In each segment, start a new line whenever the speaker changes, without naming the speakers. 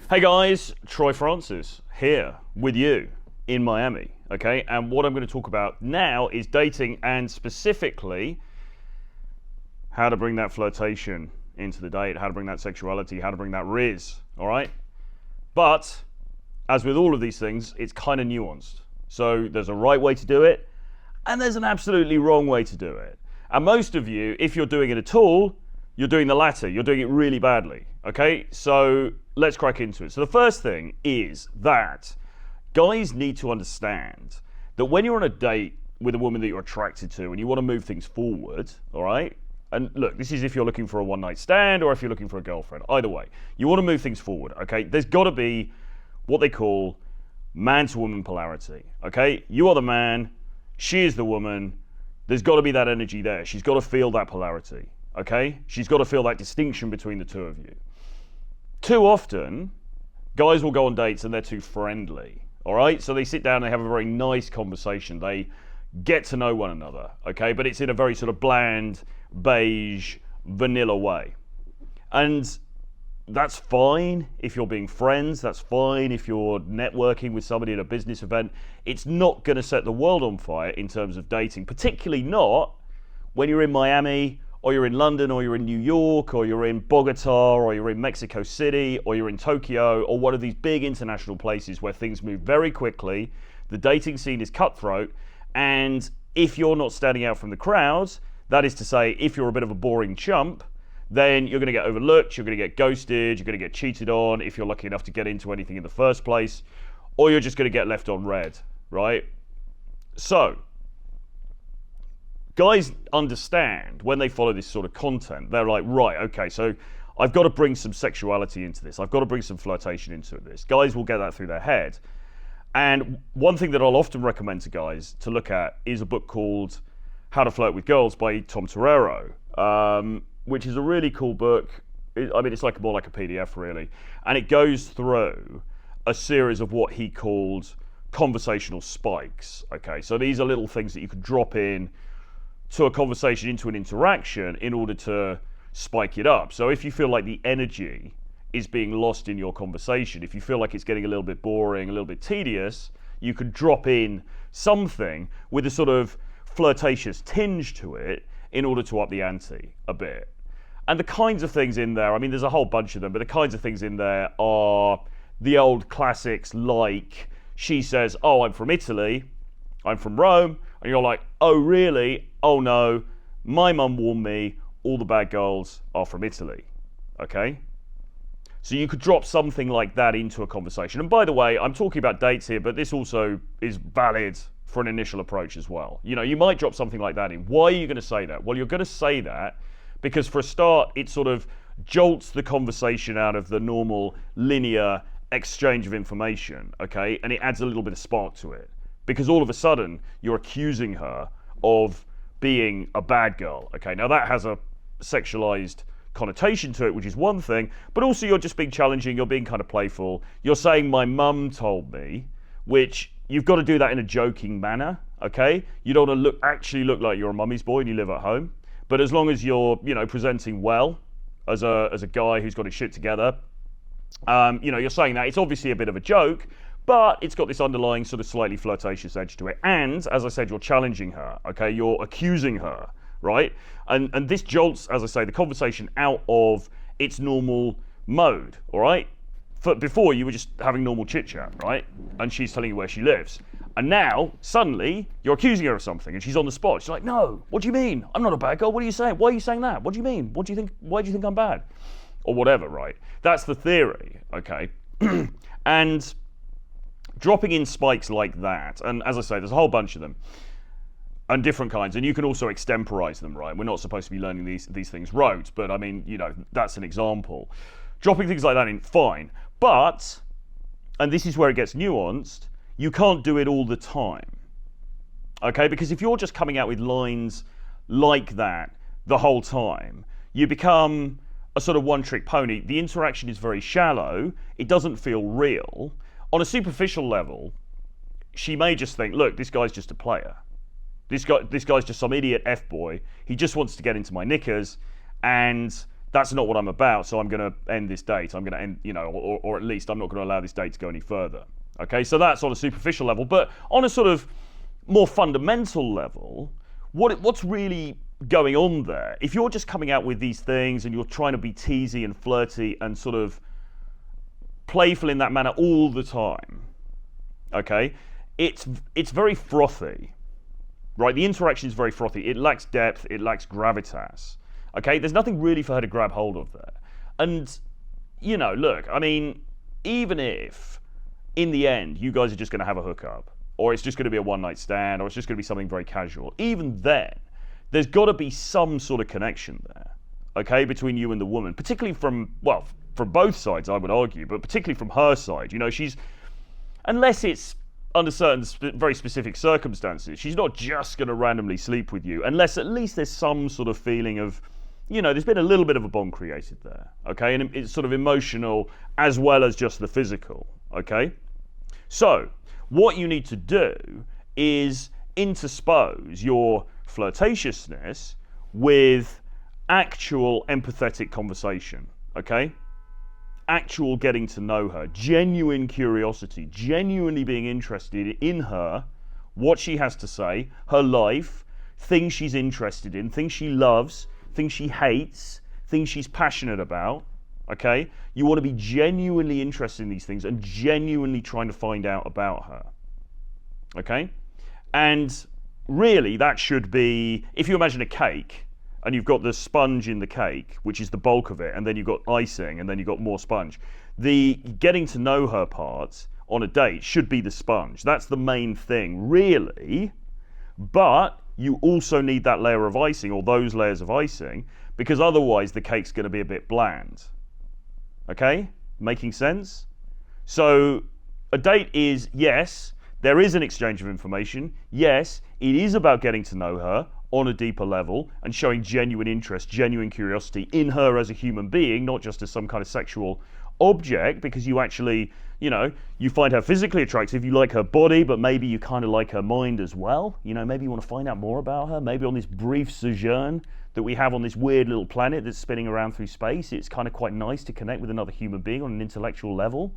Hey guys, Troy Francis here with you in Miami, okay? And what I'm going to talk about now is dating, and specifically how to bring that flirtation into the date, how to bring that sexuality, how to bring that riz, all right? But as with all of these things, it's kind of nuanced. So there's a right way to do it, and there's an absolutely wrong way to do it. And most of you, if you're doing it at all, you're doing the latter. You're doing it really badly, okay? So let's crack into it. So the first thing is that guys need to understand that when you're on a date with a woman that you're attracted to and you want to move things forward, all right? And look, this is if you're looking for a one-night stand or if you're looking for a girlfriend. Either way, you want to move things forward, okay? There's got to be what they call man-to-woman polarity, okay? You are the man, she is the woman. There's got to be that energy there. She's got to feel that polarity, okay? She's got to feel that distinction between the two of you. Too often, guys will go on dates and they're too friendly, all right? So they sit down and they have a very nice conversation. They get to know one another, okay? But it's in a very sort of bland, beige, vanilla way. And that's fine if you're being friends. That's fine if you're networking with somebody at a business event. It's not going to set the world on fire in terms of dating, particularly not when you're in Miami, or you're in London, or you're in New York, or you're in Bogota, or you're in Mexico City, or you're in Tokyo, or one of these big international places where things move very quickly. The dating scene is cutthroat, and if you're not standing out from the crowds, that is to say, if you're a bit of a boring chump, then you're going to get overlooked, you're going to get ghosted, you're going to get cheated on if you're lucky enough to get into anything in the first place, or you're just going to get left on red, right? So, guys understand when they follow this sort of content, they're like, right, okay, so I've got to bring some sexuality into this, I've got to bring some flirtation into this. Guys will get that through their head. And one thing that I'll often recommend to guys to look at is a book called How to Flirt with Girls by Tom Torero. Which is a really cool book. I mean, it's like more like a PDF, really. And it goes through a series of what he called conversational spikes. Okay, so these are little things that you could drop in to a conversation, into an interaction, in order to spike it up. So if you feel like the energy is being lost in your conversation, if you feel like it's getting a little bit boring, a little bit tedious, you could drop in something with a sort of flirtatious tinge to it in order to up the ante a bit. And the kinds of things in there, I mean, there's a whole bunch of them, but the kinds of things in there are the old classics like, she says, oh, I'm from Italy, I'm from Rome, and you're like, oh, really? Oh, no, my mum warned me, all the bad girls are from Italy, okay? So you could drop something like that into a conversation. And by the way, I'm talking about dates here, but this also is valid for an initial approach as well. You know, you might drop something like that in. Why are you going to say that? Well, you're going to say that because for a start, it sort of jolts the conversation out of the normal linear exchange of information, okay? And it adds a little bit of spark to it. Because all of a sudden, you're accusing her of being a bad girl, okay? Now that has a sexualized connotation to it, which is one thing, but also you're just being challenging, you're being kind of playful. You're saying, my mum told me, which you've got to do that in a joking manner, okay? You don't want to actually look like you're a mummy's boy and you live at home. But as long as you're, you know, presenting well as a guy who's got his shit together, you know, you're saying that. It's obviously a bit of a joke, but it's got this underlying sort of slightly flirtatious edge to it. And, as I said, you're challenging her, okay? You're accusing her, right? And this jolts, as I say, the conversation out of its normal mode, all right? Before, you were just having normal chit-chat, right? And she's telling you where she lives. And now, suddenly, you're accusing her of something, and she's on the spot. She's like, no, what do you mean? I'm not a bad girl. What are you saying? Why are you saying that? What do you mean? What do you think? Why do you think I'm bad? Or whatever, right? That's the theory, okay? And dropping in spikes like that, and as I say, there's a whole bunch of them, and different kinds, and you can also extemporize them, right? We're not supposed to be learning these things rote, but I mean, you know, that's an example. Dropping things like that in, fine. But, and this is where it gets nuanced, you can't do it all the time, okay? Because if you're just coming out with lines like that the whole time, you become a sort of one-trick pony. The interaction is very shallow. It doesn't feel real. On a superficial level, she may just think, look, this guy's just a player. This guy's just some idiot F-boy. He just wants to get into my knickers, and That's not what I'm about, so I'm going to end this date. I'm going to end, or at least I'm not going to allow this date to go any further. Okay, so that's on a superficial level. But on a sort of more fundamental level, what's really going on there? If you're just coming out with these things and you're trying to be teasy and flirty and sort of playful in that manner all the time, okay, it's very frothy, right? The interaction is very frothy. It lacks depth. It lacks gravitas. Okay, there's nothing really for her to grab hold of there. And, look, I mean, even if in the end you guys are just going to have a hookup, or it's just going to be a one-night stand, or it's just going to be something very casual, even then, there's got to be some sort of connection there, okay, between you and the woman, particularly from both sides, I would argue, but particularly from her side. Unless it's under certain very specific circumstances, she's not just going to randomly sleep with you, unless at least there's some sort of feeling of, there's been a little bit of a bond created there, okay, and it's sort of emotional as well as just the physical, okay? So, what you need to do is interspose your flirtatiousness with actual empathetic conversation, okay? Actual getting to know her, genuine curiosity, genuinely being interested in her, what she has to say, her life, things she's interested in, things she loves, things she hates, things she's passionate about, okay? You want to be genuinely interested in these things and genuinely trying to find out about her, okay? And really, that should be, if you imagine a cake, and you've got the sponge in the cake, which is the bulk of it, and then you've got icing, and then you've got more sponge. The getting to know her part on a date should be the sponge. That's the main thing, really. But you also need that layer of icing, or those layers of icing, because otherwise the cake's going to be a bit bland. Okay? Making sense? So a date is, yes, there is an exchange of information. Yes, it is about getting to know her on a deeper level and showing genuine interest, genuine curiosity in her as a human being, not just as some kind of sexual object, because you actually, you find her physically attractive, you like her body, but maybe you kind of like her mind as well. Maybe you want to find out more about her. Maybe on this brief sojourn that we have on this weird little planet that's spinning around through space, it's kind of quite nice to connect with another human being on an intellectual level.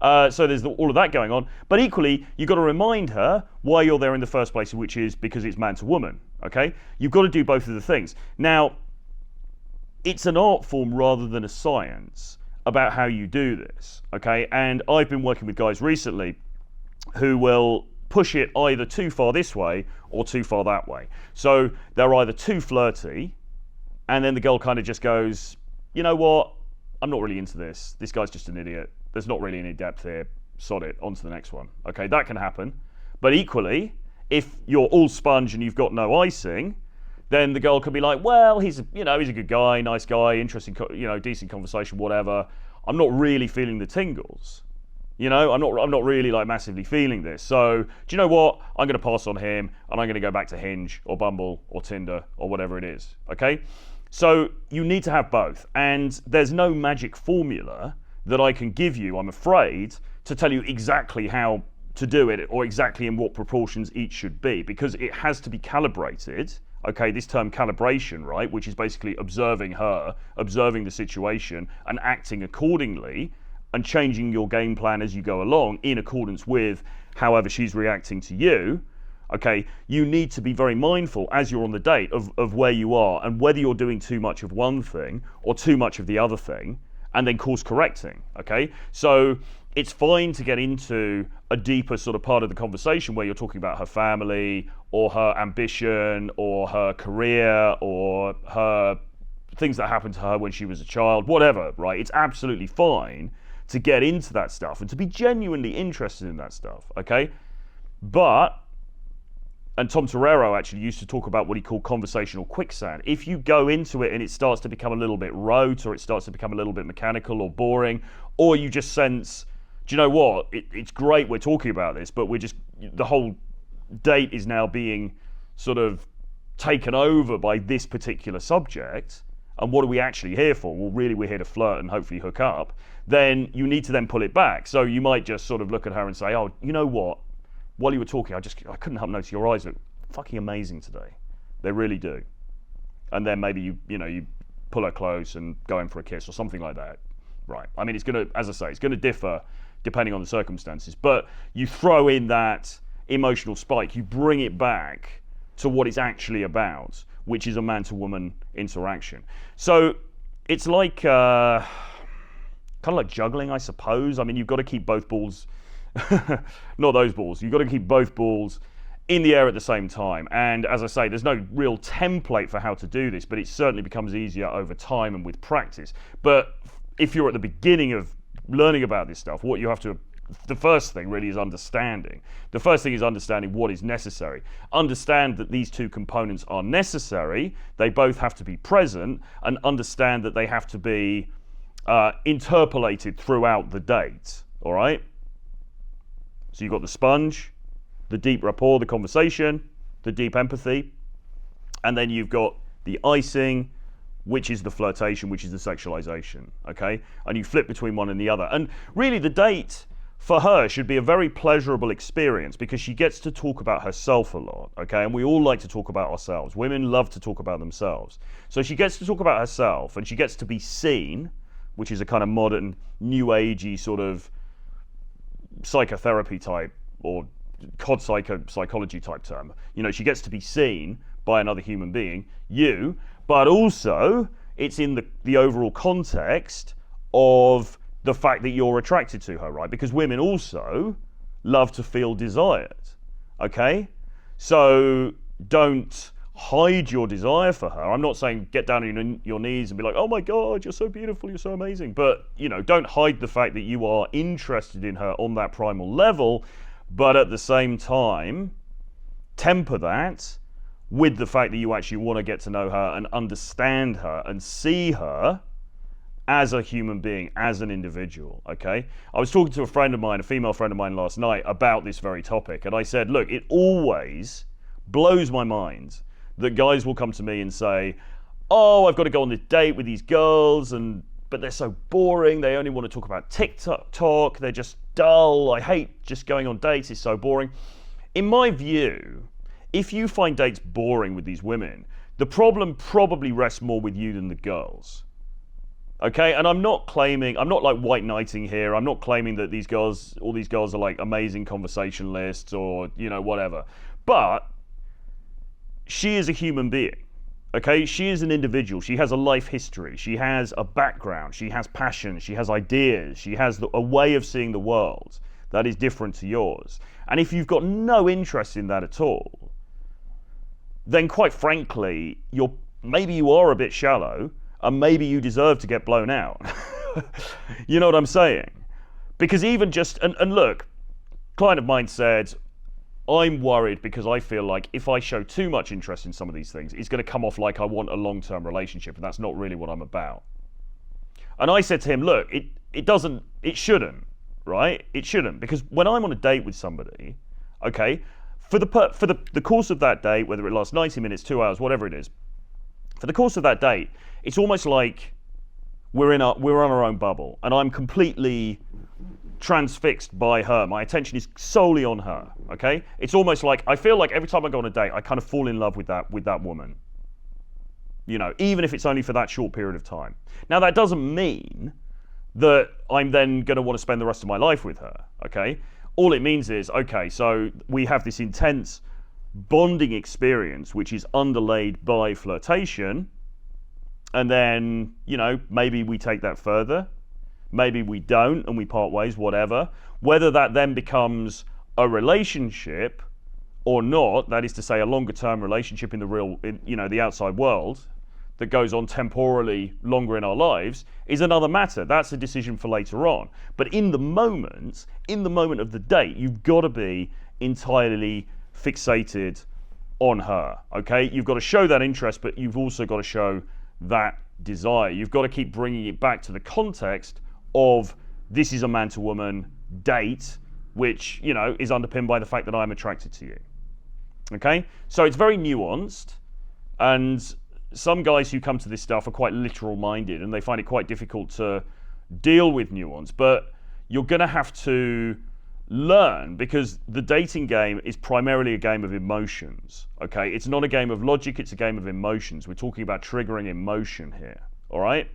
So there's all of that going on. But equally, you've got to remind her why you're there in the first place, which is because it's man to woman, okay? You've got to do both of the things. Now, it's an art form rather than a science about how you do this, okay? And I've been working with guys recently who will push it either too far this way or too far that way. So they're either too flirty, and then the girl kind of just goes, you know what? I'm not really into this. This guy's just an idiot. There's not really any depth here. Sod it. On to the next one. Okay, that can happen. But equally, if you're all sponge and you've got no icing, then the girl can be like, well, he's a good guy, nice guy, interesting, decent conversation, whatever. I'm not really feeling the tingles. I'm not really like massively feeling this. So, do you know what? I'm going to pass on him and I'm going to go back to Hinge or Bumble or Tinder or whatever it is. Okay? So you need to have both. And there's no magic formula that I can give you, I'm afraid, to tell you exactly how to do it or exactly in what proportions each should be, because it has to be calibrated. Okay, this term calibration, right, which is basically observing her, observing the situation and acting accordingly and changing your game plan as you go along in accordance with however she's reacting to you. Okay, you need to be very mindful as you're on the date of where you are and whether you're doing too much of one thing or too much of the other thing, and then course correcting, okay? So it's fine to get into a deeper sort of part of the conversation where you're talking about her family or her ambition or her career or her things that happened to her when she was a child, whatever, right? It's absolutely fine to get into that stuff and to be genuinely interested in that stuff, okay? But, and Tom Torero actually used to talk about what he called conversational quicksand. If you go into it and it starts to become a little bit rote, or it starts to become a little bit mechanical or boring, or you just sense, do you know what, it's great we're talking about this, but the whole date is now being sort of taken over by this particular subject, and what are we actually here for? Well, really we're here to flirt and hopefully hook up. Then you need to then pull it back. So you might just sort of look at her and say, oh, you know what? While you were talking, I couldn't help notice your eyes look fucking amazing today. They really do. And then maybe you pull her close and go in for a kiss or something like that. Right. I mean, it's going to, as I say, it's going to differ depending on the circumstances. But you throw in that emotional spike, you bring it back to what it's actually about, which is a man-to-woman interaction. So it's like, kind of like juggling, I suppose. I mean, you've got to keep both balls, not those balls, you've got to keep both balls in the air at the same time. And as I say, there's no real template for how to do this, but it certainly becomes easier over time and with practice. But if you're at the beginning of learning about this stuff, what you have to, the first thing really is understanding. The first thing is understanding what is necessary. Understand that these two components are necessary, they both have to be present, and understand that they have to be interpolated throughout the date, all right? So you've got the sponge, the deep rapport, the conversation, the deep empathy, and then you've got the icing, which is the flirtation, which is the sexualization, okay? And you flip between one and the other. And really the date for her should be a very pleasurable experience because she gets to talk about herself a lot, okay? And we all like to talk about ourselves. Women love to talk about themselves. So she gets to talk about herself and she gets to be seen, which is a kind of modern, new agey sort of psychotherapy type or cod psychology type term. You know, she gets to be seen by another human being, you, but also it's in the overall context of the fact that you're attracted to her, right? Because women also love to feel desired, okay? So don't hide your desire for her. I'm not saying get down on your knees and be like, oh my God, you're so beautiful, you're so amazing. But, you know, don't hide the fact that you are interested in her on that primal level, but at the same time, temper that with the fact that you actually want to get to know her and understand her and see her as a human being, as an individual, okay? I was talking to a friend of mine, a female friend of mine last night about this very topic, and I said, look, it always blows my mind that guys will come to me and say, oh, I've got to go on this date with these girls, but they're so boring, they only want to talk about TikTok, they're just dull, I hate just going on dates, it's so boring. In my view, if you find dates boring with these women, the problem probably rests more with you than the girls. Okay, and I'm not like white knighting here. I'm not claiming that all these girls are like amazing conversationalists or, you know, whatever. But she is a human being. Okay, she is an individual. She has a life history. She has a background. She has passion. She has ideas. She has a way of seeing the world that is different to yours. And if you've got no interest in that at all, then quite frankly, maybe you are a bit shallow, and maybe you deserve to get blown out. You know what I'm saying? Because even just, and look, a client of mine said, I'm worried because I feel like if I show too much interest in some of these things, it's going to come off like I want a long-term relationship, and that's not really what I'm about. And I said to him, look, it shouldn't, right? It shouldn't, because when I'm on a date with somebody, okay, for the course of that date, whether it lasts 90 minutes, 2 hours, whatever it is, for the course of that date, it's almost like we're on our own bubble, and I'm completely transfixed by her. My attention is solely on her, okay? It's almost like, I feel like every time I go on a date, I kind of fall in love with that woman. You know, even if it's only for that short period of time. Now, that doesn't mean that I'm then going to want to spend the rest of my life with her, okay? All it means is, okay, so we have this intense bonding experience, which is underlaid by flirtation, and then, you know, maybe we take that further, maybe we don't, and we part ways, whatever. Whether that then becomes a relationship or not, that is to say a longer term relationship in the outside world that goes on temporally longer in our lives, is another matter. That's a decision for later on. But in the moment of the date, you've got to be entirely fixated on her, okay? You've got to show that interest, but you've also got to show that desire. You've got to keep bringing it back to the context of this is a man-to-woman date, which, you know, is underpinned by the fact that I'm attracted to you, okay? So it's very nuanced, and some guys who come to this stuff are quite literal-minded, and they find it quite difficult to deal with nuance, but you're going to have to learn, because the dating game is primarily a game of emotions, okay? It's not a game of logic, it's a game of emotions. We're talking about triggering emotion here, all right?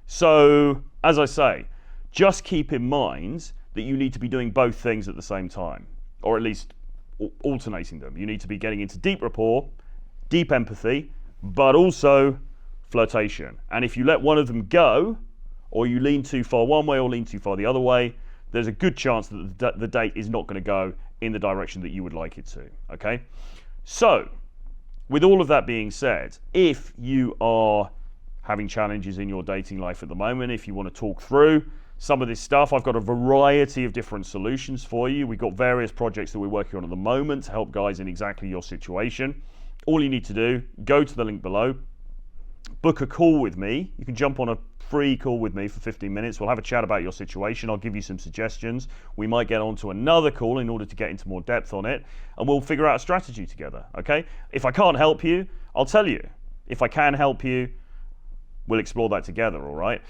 So, as I say, just keep in mind that you need to be doing both things at the same time, or at least alternating them. You need to be getting into deep rapport, deep empathy, but also flirtation. And if you let one of them go, or you lean too far one way or lean too far the other way, there's a good chance that the date is not going to go in the direction that you would like it to, okay? So, with all of that being said, if you are having challenges in your dating life at the moment, if you want to talk through some of this stuff, I've got a variety of different solutions for you. We've got various projects that we're working on at the moment to help guys in exactly your situation. All you need to do, go to the link below, book a call with me. You can jump on a free call with me for 15 minutes. We'll have a chat about your situation. I'll give you some suggestions. We might get onto another call in order to get into more depth on it, and we'll figure out a strategy together, okay? If I can't help you, I'll tell you. If I can help you, we'll explore that together, all right?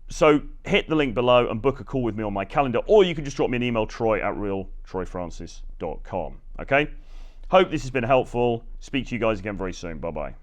So hit the link below and book a call with me on my calendar, or you can just drop me an email, troy@realtroyfrancis.com, okay? Hope this has been helpful. Speak to you guys again very soon. Bye-bye.